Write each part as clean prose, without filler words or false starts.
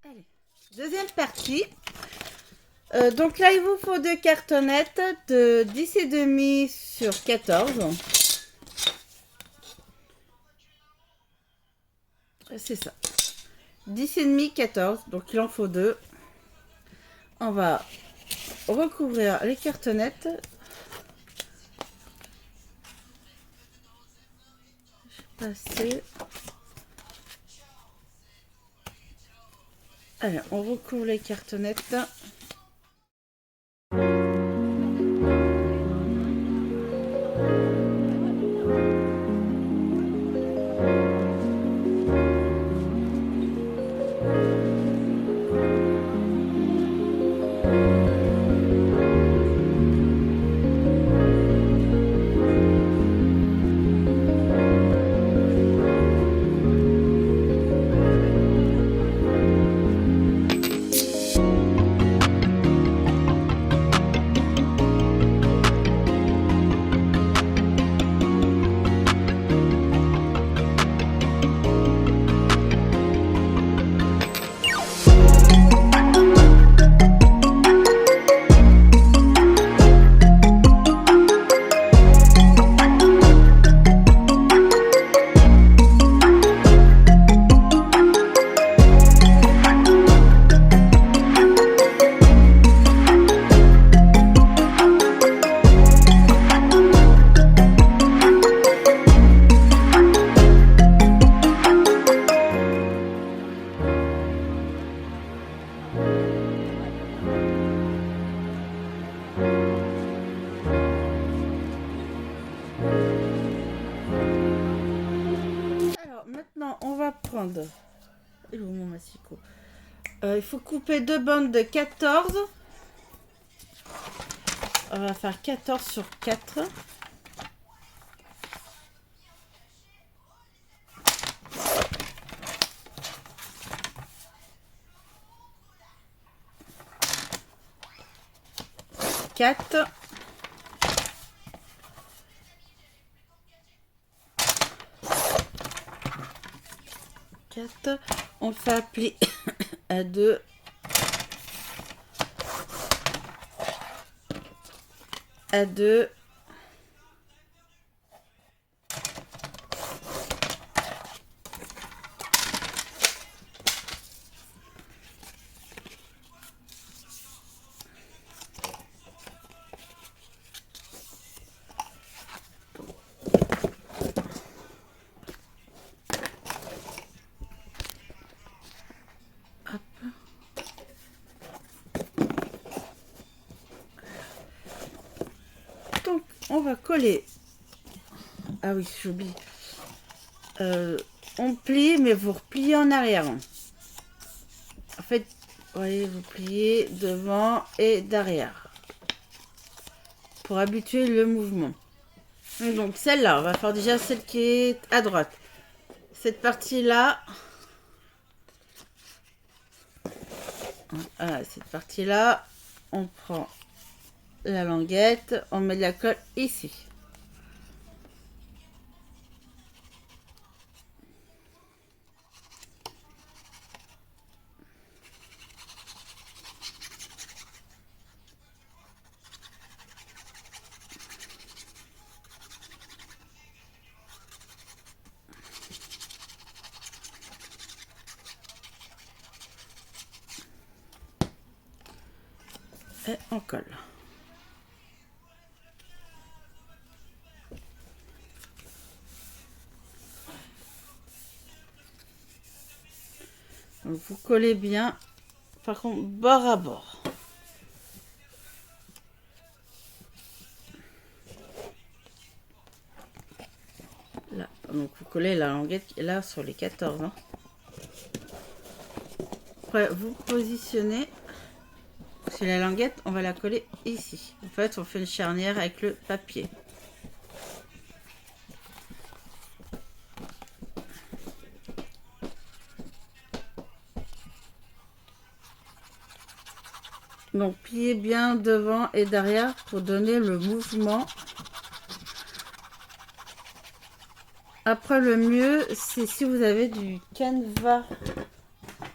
Allez, deuxième partie. Donc là, il vous faut deux cartonnettes de 10,5 sur 14. C'est ça. 10,5, 14. Donc il en faut deux. On va recouvrir les cartonnettes. Je vais passer. Allez, on recouvre les cartonnettes. Maintenant, on va prendre... Il est où mon massicot? Il faut couper deux bandes de 14. On va faire 14 sur 4. Quatre. On fait un pli à 2. À 2. Donc, on va coller. Ah oui, j'oublie. On plie, mais vous repliez en arrière. En fait, vous voyez, vous pliez devant et derrière. Pour habituer le mouvement. Et donc, celle-là, on va faire déjà celle qui est à droite. Cette partie-là. Voilà, cette partie-là, on prend la languette, on met de la colle ici. Et on colle. Donc vous collez bien, par contre bord à bord. Là, donc vous collez la languette qui est là sur les 14. Hein. Après vous positionnez. Sur la languette, on va la coller ici. En fait, on fait une charnière avec le papier. Donc, pliez bien devant et derrière pour donner le mouvement. Après, le mieux, c'est si vous avez du canevas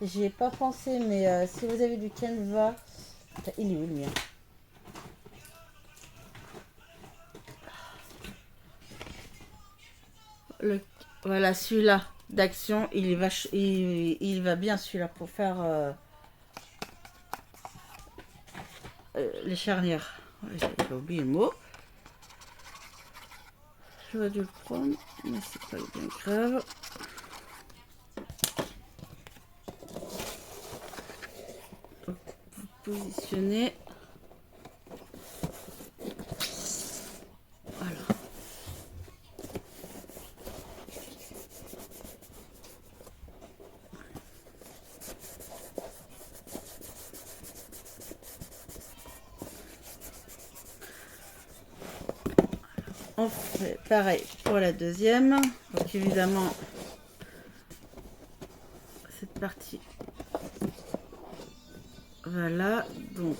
J'y ai pas pensé, mais si vous avez du Canva... Putain, il est où le mien? Voilà, celui-là d'action, il va bien celui-là pour faire les charnières. Ouais, j'ai oublié le mot. J'aurais dû le prendre, mais c'est pas bien grave. Donc, vous positionnez. Voilà. On fait pareil pour la deuxième. Donc évidemment, cette partie. Voilà, donc.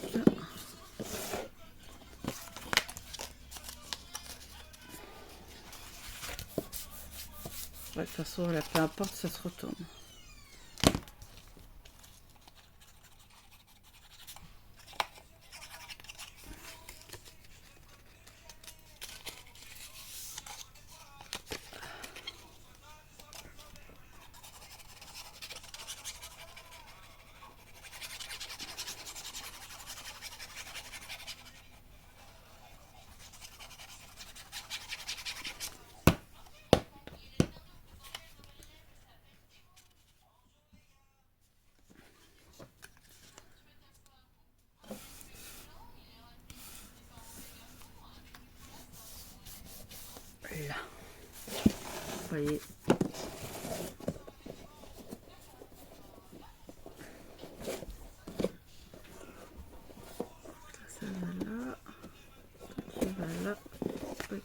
Ouais, de toute façon, là, peu importe, ça se retourne. Là. Vous voyez. Ça va là. Ça va là. Ok.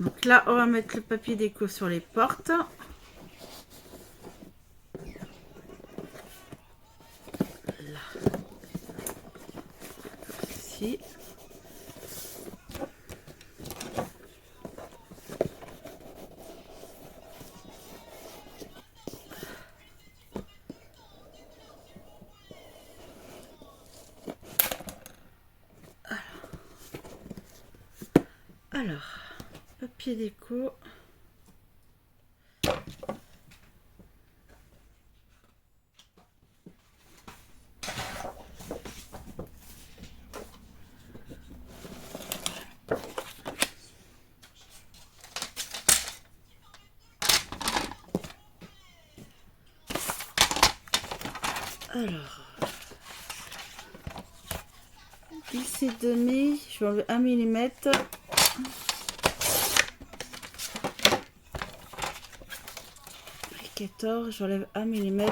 Donc là, on va mettre le papier déco sur les portes. Là. Ici. Alors, papier déco. Alors, glisser demi, je vais enlever 1 mm. Applicator, j'enlève 1 mm.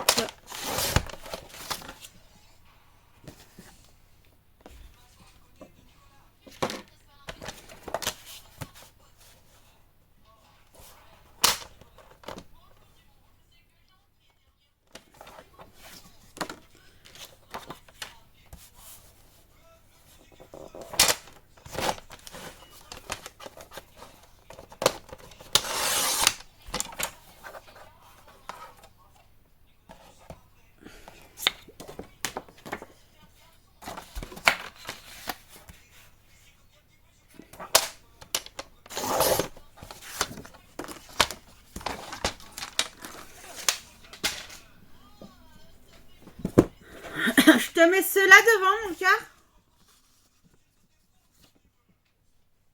Je te mets ceux-là devant, mon cœur.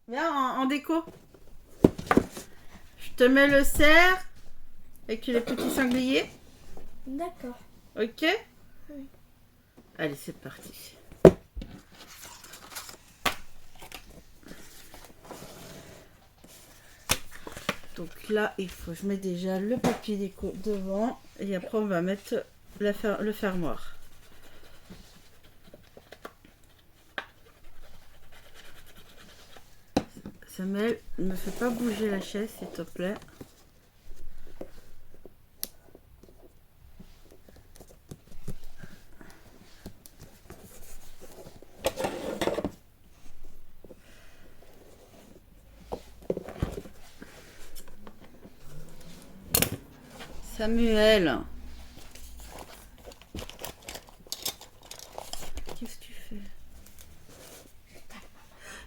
Viens en déco. Je te mets le cerf avec les petits sangliers. D'accord. Ok? Oui. Allez, c'est parti. Donc là, je mets déjà le papier déco devant et après on va mettre le fermoir. Samuel, ne me fais pas bouger la chaise s'il te plaît. Samuel, qu'est-ce que tu fais?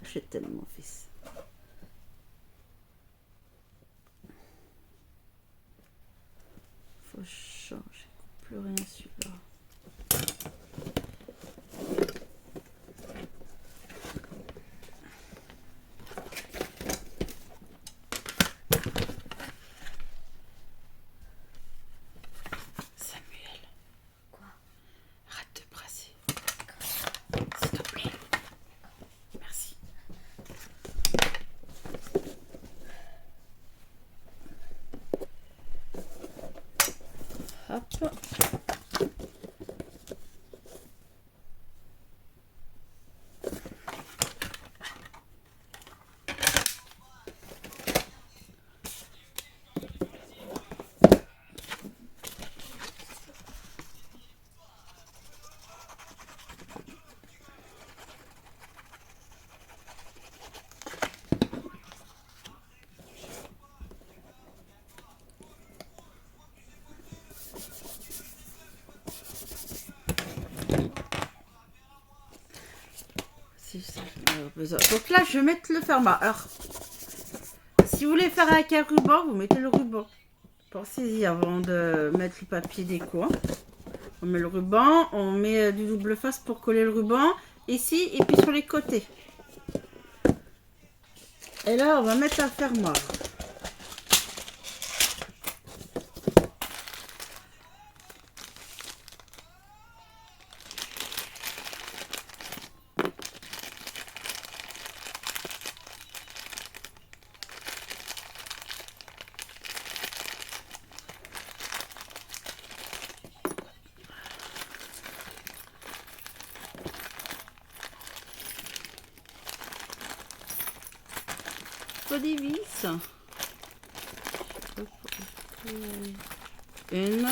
Je t'aime mon fils. Faut changer, plus rien celui-là. Samuel. Quoi? Arrête de brasser. S'il te plaît. Merci. Hop. Donc là, je vais mettre le fermoir. Alors, si vous voulez faire avec un ruban, vous mettez le ruban. Pensez-y avant de mettre le papier déco. Hein. On met le ruban, on met du double face pour coller le ruban ici et puis sur les côtés. Et là, on va mettre un fermoir. Faut des vis. Une.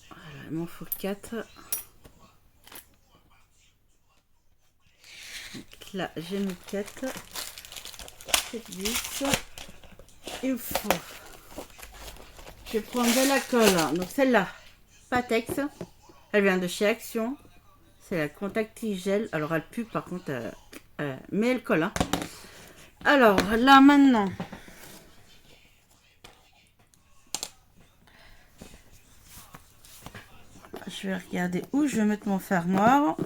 Voilà, il m'en faut 4. Donc là, j'ai mis 4. 7 vis. Il faut. Je vais prendre de la colle. Donc celle-là, Patex. Elle vient de chez Action. C'est la Contact Gel. Alors elle pue par contre, mais elle colle. Hein. Alors là maintenant, je vais regarder où je vais mettre mon fermoir.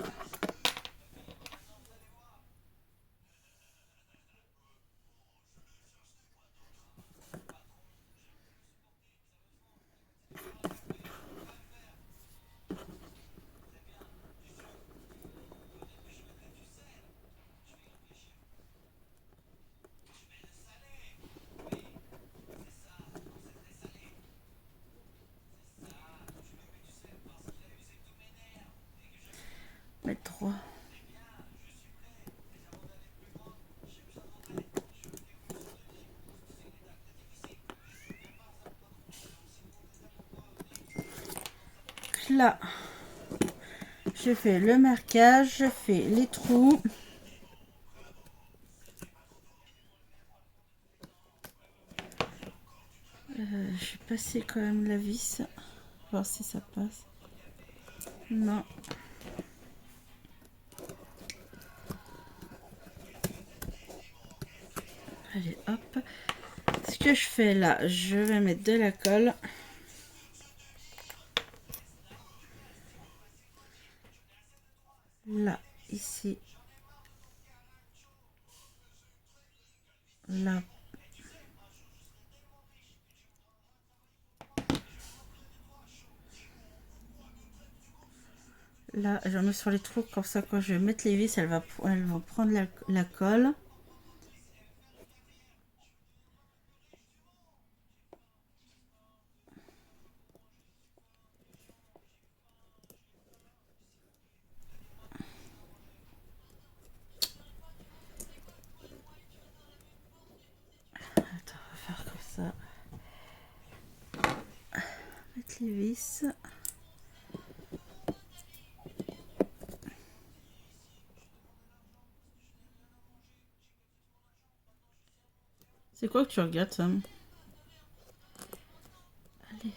Mettre 3. Là, je fais le marquage, je fais les trous. Je vais passer quand même la vis, voir si ça passe. Non. Allez, hop. Ce que je fais là, je vais mettre de la colle. Là, ici. Là. Là, j'en mets sur les trous, comme ça, quand je vais mettre les vis, elles vont prendre la colle. Attends, on va faire comme ça. Mettre les vis. C'est quoi que tu regardes, Sam? Allez.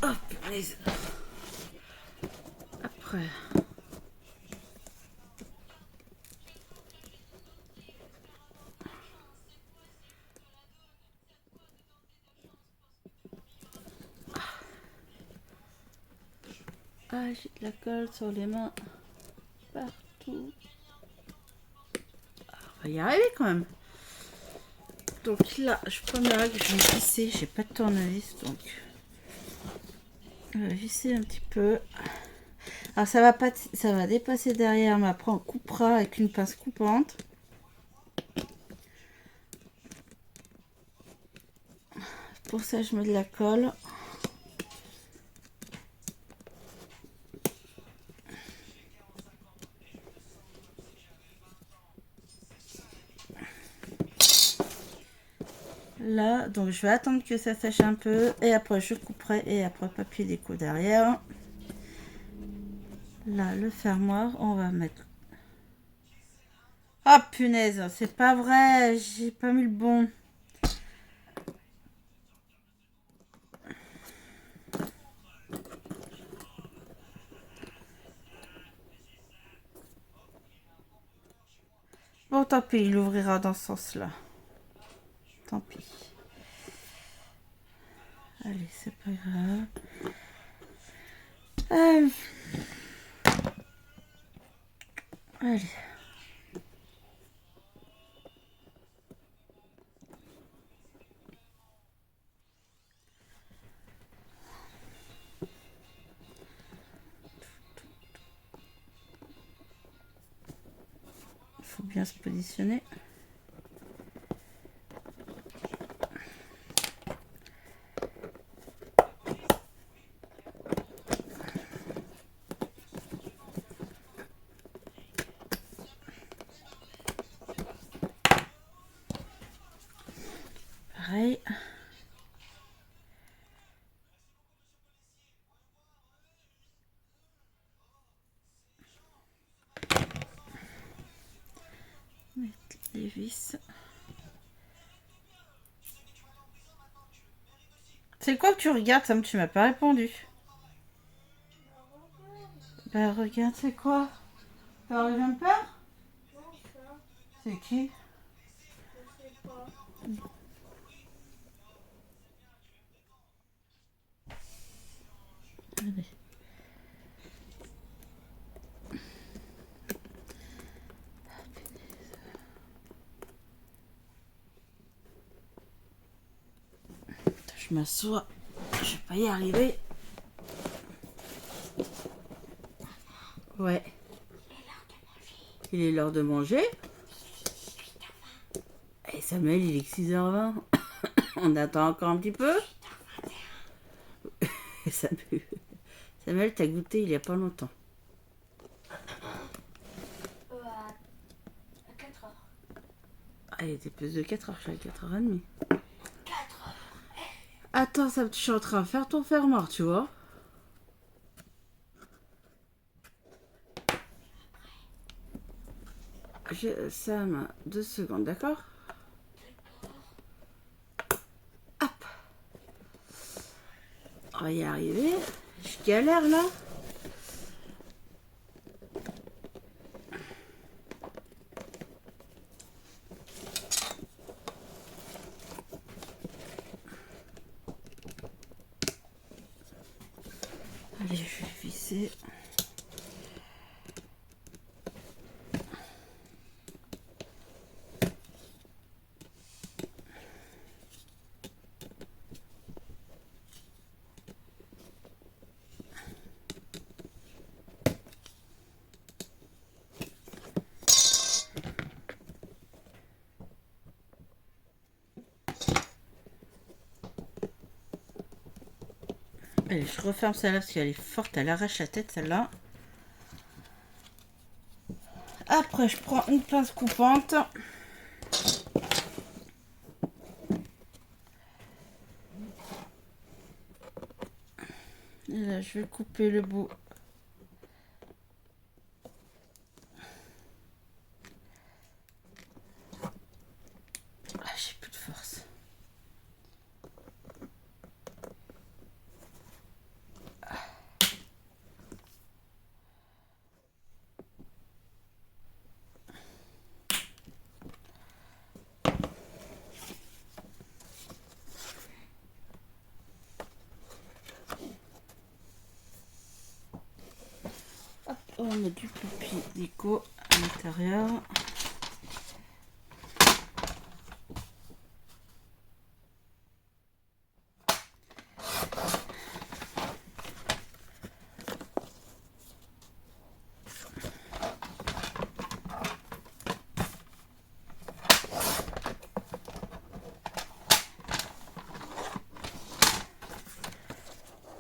Oh, punaise. Après. Ah, j'ai de la colle sur les mains. Partout. Ah, on va y arriver quand même. Donc là, je prends ma règle, je vais visser. J'ai pas de tournevis, donc je vais visser un petit peu. Alors ça va dépasser derrière, mais après on coupera avec une pince coupante. Pour ça, je mets de la colle. Là, donc je vais attendre que ça sèche un peu et après je couperai et après papier déco derrière. Là, le fermoir, on va mettre. Oh punaise, c'est pas vrai, j'ai pas mis le bon. Bon, tant pis, il ouvrira dans ce sens-là. Tant pis. Allez, c'est pas grave. Allez. Il faut bien se positionner. Pareil. Mettre les vis. C'est quoi que tu regardes, Sam? Tu m'as pas répondu. Bah regarde, c'est quoi? Power Jumper? C'est qui? Allez. Je m'assois. Je vais pas y arriver. Ouais. Il est l'heure de manger. Et Samuel, il est que 6h20. On attend encore un petit peu. Samuel, t'as goûté il y a pas longtemps. À 4h. Ah, il était plus de 4h, je suis à 4h30. Attends, Sam, je suis en train de faire ton fermoir, tu vois. Sam, 2 secondes, d'accord? Hop. On va y arriver. Je galère là. Allez, je visser. Allez, je referme celle-là parce qu'elle est forte, elle arrache la tête celle-là. Après, je prends une pince coupante. Et là, je vais couper le bout. Ah, j'ai plus de force. Hop, on met du papier déco à l'intérieur.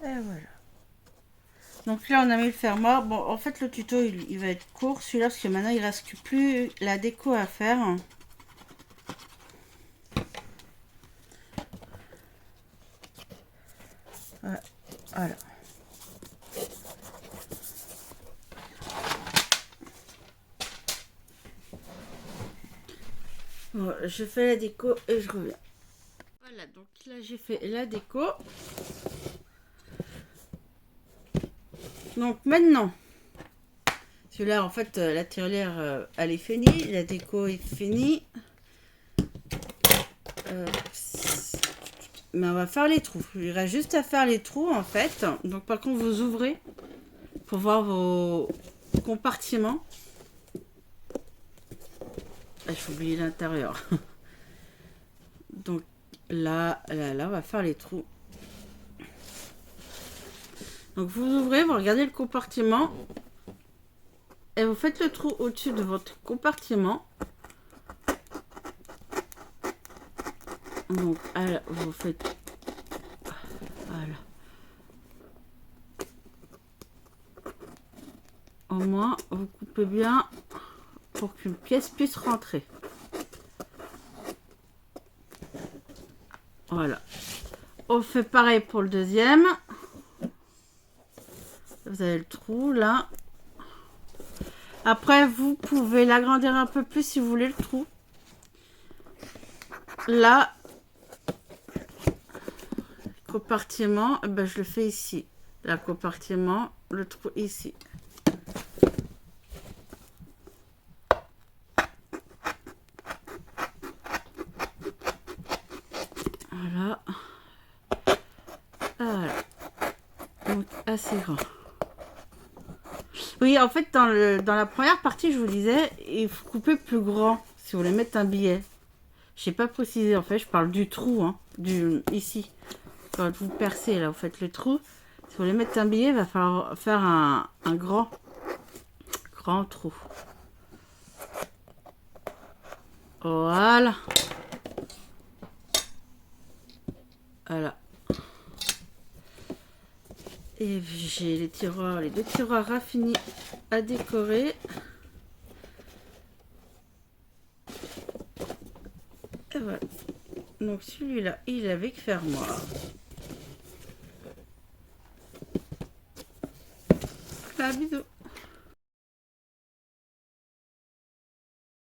Et voilà. Donc là, on a mis le fermoir. Bon, en fait, le tuto, il va être court, celui-là, parce que maintenant, il reste plus la déco à faire. Voilà. Bon, je fais la déco et je reviens. Voilà, donc là, j'ai fait la déco. Donc maintenant, celui-là, en fait, la tirelire, elle est finie. La déco est finie. Mais on va faire les trous. Il reste juste à faire les trous, en fait. Donc, par contre, vous ouvrez pour voir vos compartiments. Ah, j'ai oublié l'intérieur. Donc, là, on va faire les trous. Donc, vous ouvrez, vous regardez le compartiment. Et vous faites le trou au-dessus de votre compartiment. Donc, alors, vous faites... Voilà. Au moins, vous coupez bien pour qu'une pièce puisse rentrer. Voilà. On fait pareil pour le deuxième. Vous avez le trou là. Après, vous pouvez l'agrandir un peu plus si vous voulez le trou. Là, compartiment, ben, je le fais ici. La compartiment, le trou ici. Voilà. Voilà. Donc, assez grand. Oui, en fait, dans la première partie, je vous disais, il faut couper plus grand si vous voulez mettre un billet. Je n'ai pas précisé, en fait, je parle du trou, hein, ici. Quand vous percez, là, vous faites le trou. Si vous voulez mettre un billet, il va falloir faire un grand trou. Voilà. Voilà. Et j'ai les deux tiroirs raffinés à décorer. Et voilà. Donc celui-là, il est avec fermoir. Bisous.